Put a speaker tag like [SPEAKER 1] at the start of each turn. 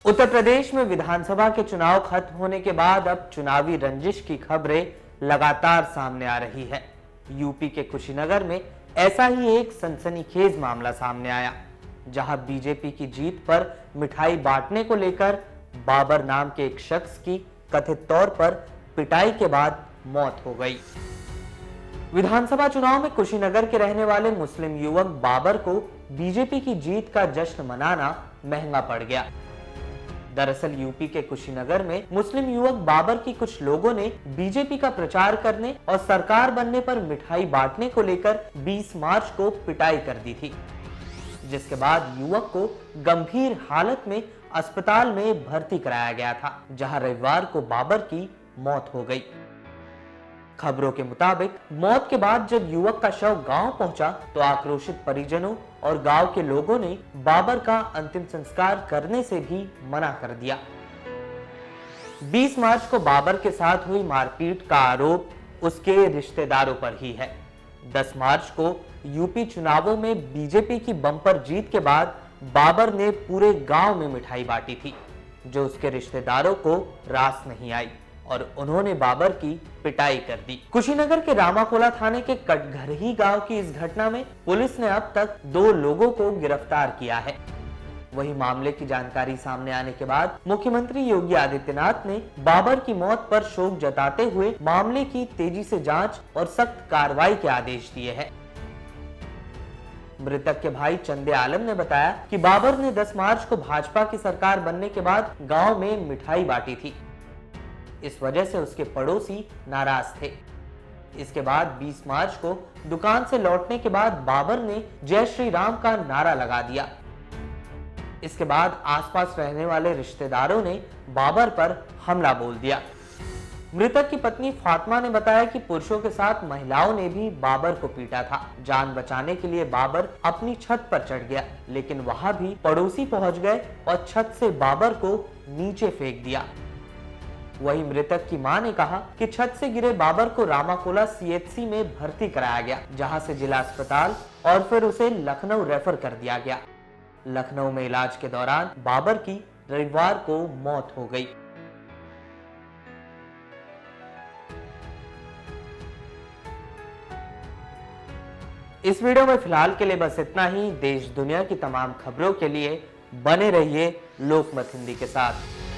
[SPEAKER 1] उत्तर प्रदेश में विधानसभा के चुनाव खत्म होने के बाद अब चुनावी रंजिश की खबरें लगातार सामने आ रही है। यूपी के कुशीनगर में ऐसा ही एक सनसनीखेज मामला सामने आया, जहां बीजेपी की जीत पर मिठाई बांटने को लेकर बाबर नाम के एक शख्स की कथित तौर पर पिटाई के बाद मौत हो गई। विधानसभा चुनाव में कुशीनगर के रहने वाले मुस्लिम युवक बाबर को बीजेपी की जीत का जश्न मनाना महंगा पड़ गया। दरअसल यूपी के कुशीनगर में मुस्लिम युवक बाबर की कुछ लोगों ने बीजेपी का प्रचार करने और सरकार बनने पर मिठाई बांटने को लेकर 20 मार्च को पिटाई कर दी थी, जिसके बाद युवक को गंभीर हालत में अस्पताल में भर्ती कराया गया था, जहां रविवार को बाबर की मौत हो गई। खबरों के मुताबिक मौत के बाद जब युवक का शव गांव पहुंचा तो आक्रोशित परिजनों और गांव के लोगों ने बाबर का अंतिम संस्कार करने से भी मना कर दिया। 20 मार्च को बाबर के साथ हुई मारपीट का आरोप उसके रिश्तेदारों पर ही है। 10 मार्च को यूपी चुनावों में बीजेपी की बम्पर जीत के बाद बाबर ने पूरे गांव में मिठाई बांटी थी, जो उसके रिश्तेदारों को रास नहीं आई और उन्होंने बाबर की पिटाई कर दी। कुशीनगर के रामाकोला थाने के कटघरही गांव की इस घटना में पुलिस ने अब तक 2 लोगों को गिरफ्तार किया है। वही मामले की जानकारी सामने आने के बाद मुख्यमंत्री योगी आदित्यनाथ ने बाबर की मौत पर शोक जताते हुए मामले की तेजी से जांच और सख्त कार्रवाई के आदेश दिए हैं। मृतक के भाई चंदे आलम ने बताया कि बाबर ने 10 मार्च को भाजपा की सरकार बनने के बाद गांव में मिठाई बांटी थी। इस वजह से उसके पड़ोसी नाराज थे। इसके बाद 20 मार्च को दुकान से लौटने के बाद बाबर ने जय श्री राम का नारा लगा दिया। इसके बाद आसपास रहने वाले रिश्तेदारों ने बाबर पर हमला बोल दिया। मृतक की पत्नी फातिमा ने बताया कि पुरुषों के साथ महिलाओं ने भी बाबर को पीटा था। जान बचाने के लिए बाबर अपनी छत पर चढ़ गया, लेकिन वहां भी पड़ोसी पहुंच गए और छत से बाबर को नीचे फेंक दिया। वही मृतक की मां ने कहा कि छत से गिरे बाबर को रामाकोला सीएचसी में भर्ती कराया गया, जहां से जिला अस्पताल और फिर उसे लखनऊ रेफर कर दिया गया। लखनऊ में इलाज के दौरान बाबर की रविवार को मौत हो गई। इस वीडियो में फिलहाल के लिए बस इतना ही। देश दुनिया की तमाम खबरों के लिए बने रहिए लोकमत हिंदी के साथ।